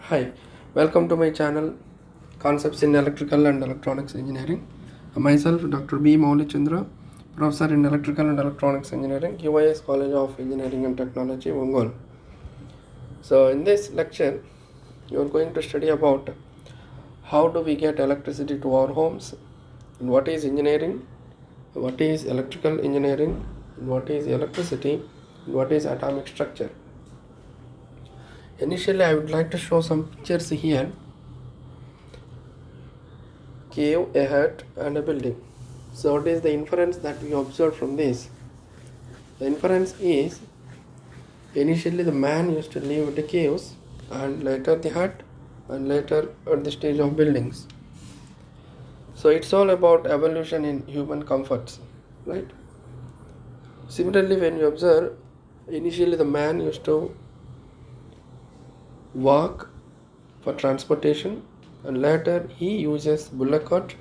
Hi, welcome to my channel Concepts in Electrical and Electronics Engineering. Myself, Dr. B. Maulichandra, Professor in Electrical and Electronics Engineering, QIS College of Engineering and Technology, Ongole. So, in this lecture, you are going to study about how do we get electricity to our homes, and what is engineering, what is electrical engineering, and what is electricity, and what is atomic structure. Initially, I would like to show some pictures here. Cave, a hut, and a building. So, what is the inference that we observe from this? The inference is initially the man used to live in the caves, and later the hut, and later at the stage of buildings. So, it's all about evolution in human comforts, right? Similarly, when you observe, initially the man used to walk for transportation, and later he uses bullock cart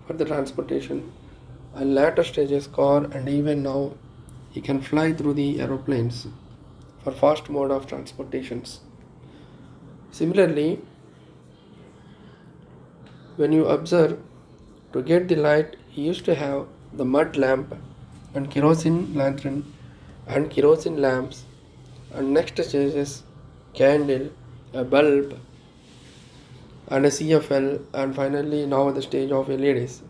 for the transportation, and later stages car, and even now he can fly through the aeroplanes for fast mode of transportations. Similarly, when you observe, to get the light he used to have the mud lamp and kerosene lantern and kerosene lamps, and next stage is candle, a bulb, and a CFL, and finally now the stage of LEDs.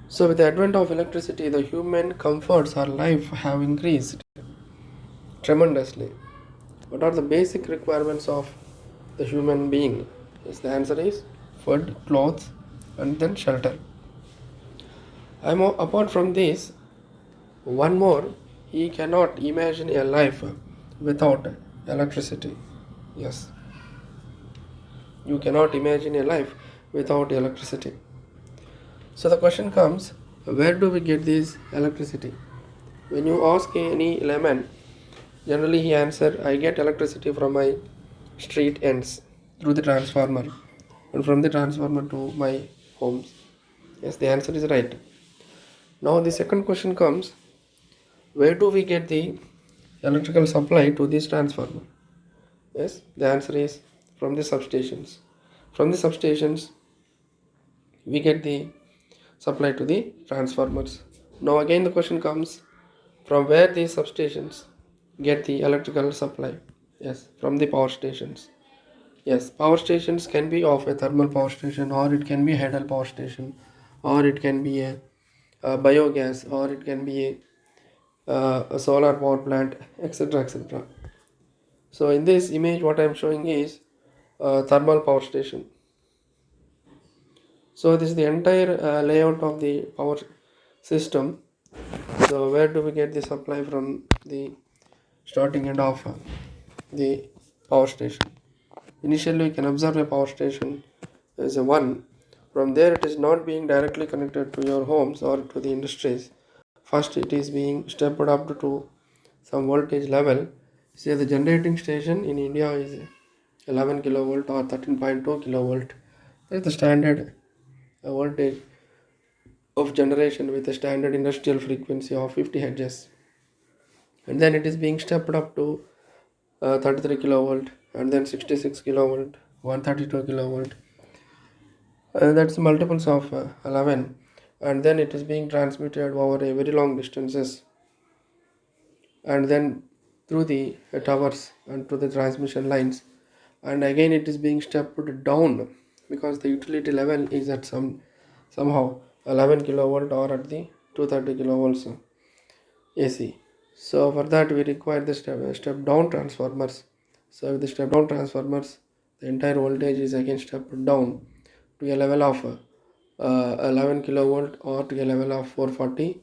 So with the advent of electricity, the human comforts or life have increased tremendously. What are the basic requirements of the human being? Yes, the answer is food, clothes, and then shelter. Apart from this, one more, he cannot imagine a life without electricity. Yes, you cannot imagine a life without electricity. So the question comes, where do we get this electricity? When you ask any layman, generally he answer, I get electricity from my street ends through the transformer, and from the transformer to my homes. Yes, the answer is right. Now the second question comes, where do we get the electrical supply to this transformer? Yes, the answer is from the substations. From the substations, we get the supply to the transformers. Now again the question comes, from where these substations get the electrical supply? Yes, from the power stations. Yes, power stations can be of a thermal power station, or it can be a hydel power station, or it can be a biogas, or it can be a solar power plant, etc. etc. So in this image, what I am showing is a thermal power station. So this is the entire layout of the power system. So where do we get the supply from the starting end of the power station? Initially, we can observe a power station as a one. From there, it is not being directly connected to your homes or to the industries. First, it is being stepped up to some voltage level. Say the generating station in India is 11 kilovolt or 13.2 kilovolt. That is the standard voltage of generation with a standard industrial frequency of 50 hertz. And then it is being stepped up to 33 kilovolt, and then 66 kilovolt, 132 kilovolt. That's multiples of 11, and then it is being transmitted over a very long distances, and then through the towers and to the transmission lines, and again it is being stepped down because the utility level is at somehow 11 kilovolt or at the 230 kilovolts AC. So for that we require the step down transformers. So with the step down transformers, the entire voltage is again stepped down to a level of 11 kilovolt or to a level of 440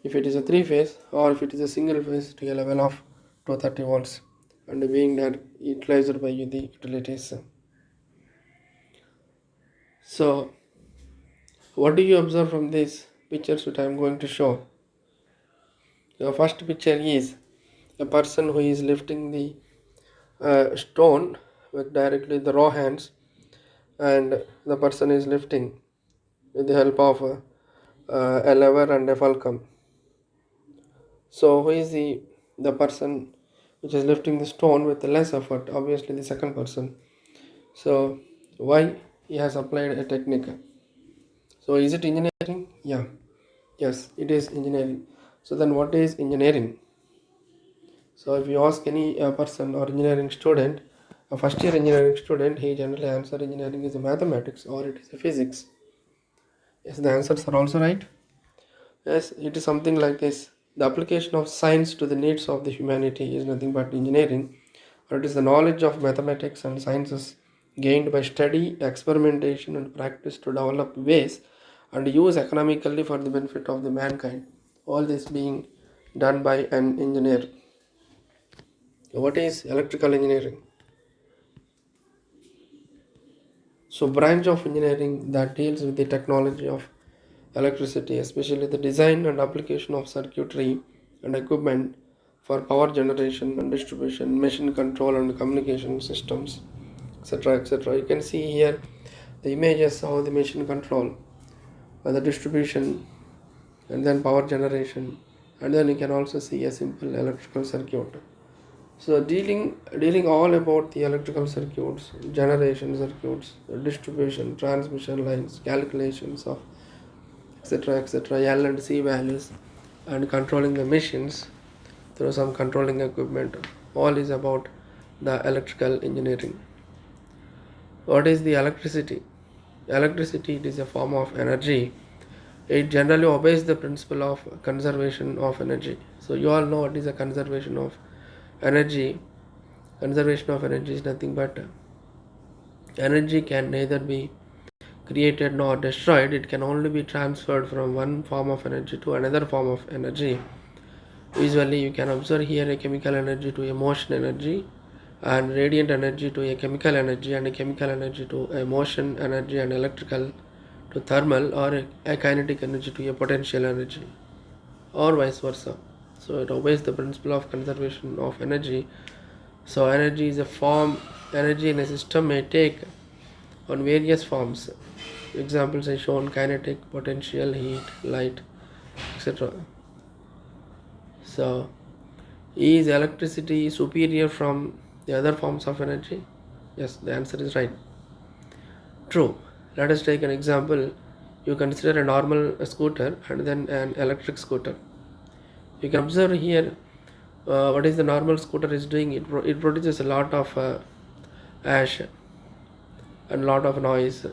if it is a three phase, or if it is a single phase to a level of 230 volts, and being that utilized by the utilities. So what do you observe from these pictures which I am going to show? The first picture is a person who is lifting the stone with directly the raw hands, and the person is lifting with the help of a lever and a fulcrum. So who is the person which is lifting the stone with less effort? Obviously the second person. So why he has applied a technique? So is it engineering? Yeah. Yes, it is engineering. So then what is engineering? So if you ask any person or engineering student, a first year engineering student, he generally answer engineering is a mathematics or it is a physics. Yes, the answers are also right. Yes, it is something like this. The application of science to the needs of the humanity is nothing but engineering, or it is the knowledge of mathematics and sciences gained by study, experimentation, and practice to develop ways and use economically for the benefit of the mankind. All this being done by an engineer. What is electrical engineering? So, branch of engineering that deals with the technology of electricity, especially the design and application of circuitry and equipment for power generation and distribution, machine control and communication systems, etc. etc. You can see here the images of the machine control, the distribution, and then power generation, and then you can also see a simple electrical circuit. So dealing all about the electrical circuits, generation circuits, distribution, transmission lines, calculations of etc etc L and C values, and controlling the machines through some controlling equipment. All is about the electrical engineering. What is the electricity? Electricity, it is a form of energy. It generally obeys the principle of conservation of energy. So you all know what is a conservation of energy. Conservation of energy is nothing but energy can neither be created nor destroyed. It can only be transferred from one form of energy to another form of energy. Usually you can observe here a chemical energy to a motion energy, and radiant energy to a chemical energy, and a chemical energy to a motion energy, and electrical to thermal, or a kinetic energy to a potential energy, or vice versa. So it obeys the principle of conservation of energy. So energy is a form. Energy in a system may take on various forms. Examples are shown: kinetic, potential, heat, light, etc. So is electricity superior from the other forms of energy? Yes, the answer is right. True. Let us take an example. You consider a normal scooter and then an electric scooter. You can observe here what is the normal scooter is doing. It produces a lot of ash and lot of noise.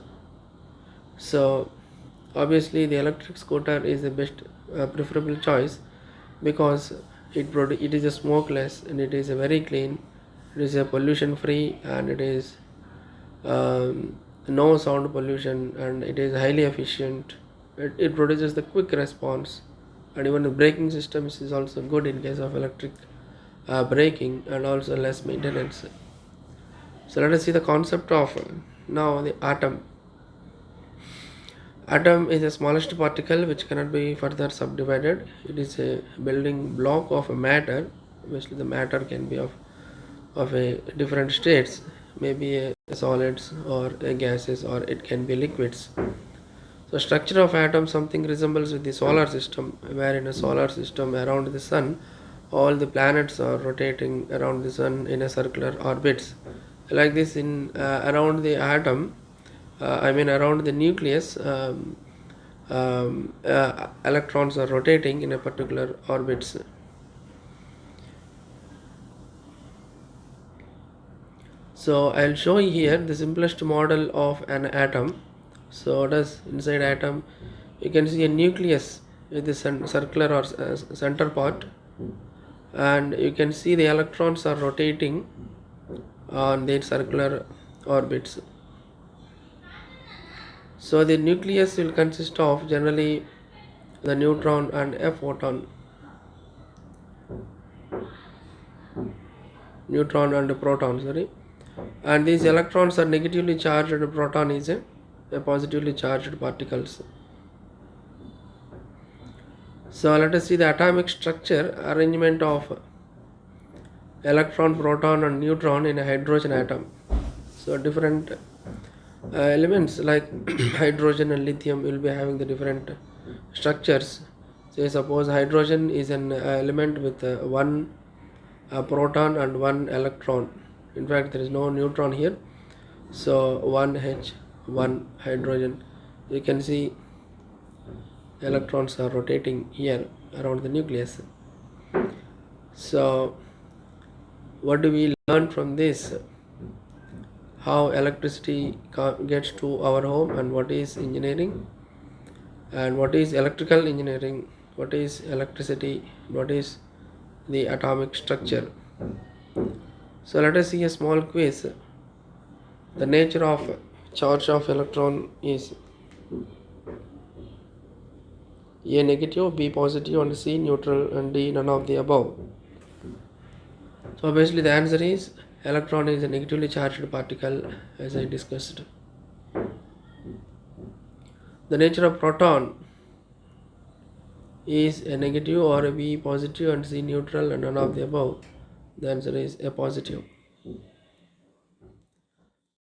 So obviously the electric scooter is the best preferable choice, because it is a smokeless, and it is a very clean, it is a pollution free, and it is no sound pollution, and it is highly efficient. It produces the quick response, and even the braking system is also good in case of electric braking, and also less maintenance. So let us see the concept of now the atom. Atom is the smallest particle which cannot be further subdivided. It is a building block of a matter. Obviously, the matter can be of a different states, maybe a solids or a gases, or it can be liquids. So, structure of atom something resembles with the solar system, where in a solar system around the sun, all the planets are rotating around the sun in a circular orbits. Like this, in around the atom, around the nucleus, electrons are rotating in a particular orbits. So I'll show you here the simplest model of an atom. So what is inside atom? You can see a nucleus with the circular or center part, and you can see the electrons are rotating on their circular orbits. So the nucleus will consist of generally the neutron and a photon. Neutron and a proton, sorry. And these electrons are negatively charged, and a proton is a positively charged particles. So let us see the atomic structure arrangement of electron, proton, and neutron in a hydrogen atom. So different elements like hydrogen and lithium will be having the different structures. Say suppose hydrogen is an element with one proton and one electron. In fact, there is no neutron here. So 1H, 1 hydrogen. You can see electrons are rotating here around the nucleus. So what do we learn from this? How electricity gets to our home, and what is engineering, and what is electrical engineering, what is electricity, what is the atomic structure. So let us see a small quiz. The nature of charge of electron is A negative, B positive, and C neutral, and D none of the above. So basically the answer is electron is a negatively charged particle, as I discussed. The nature of proton is a negative or a B positive and C neutral and none of the above. The answer is A positive.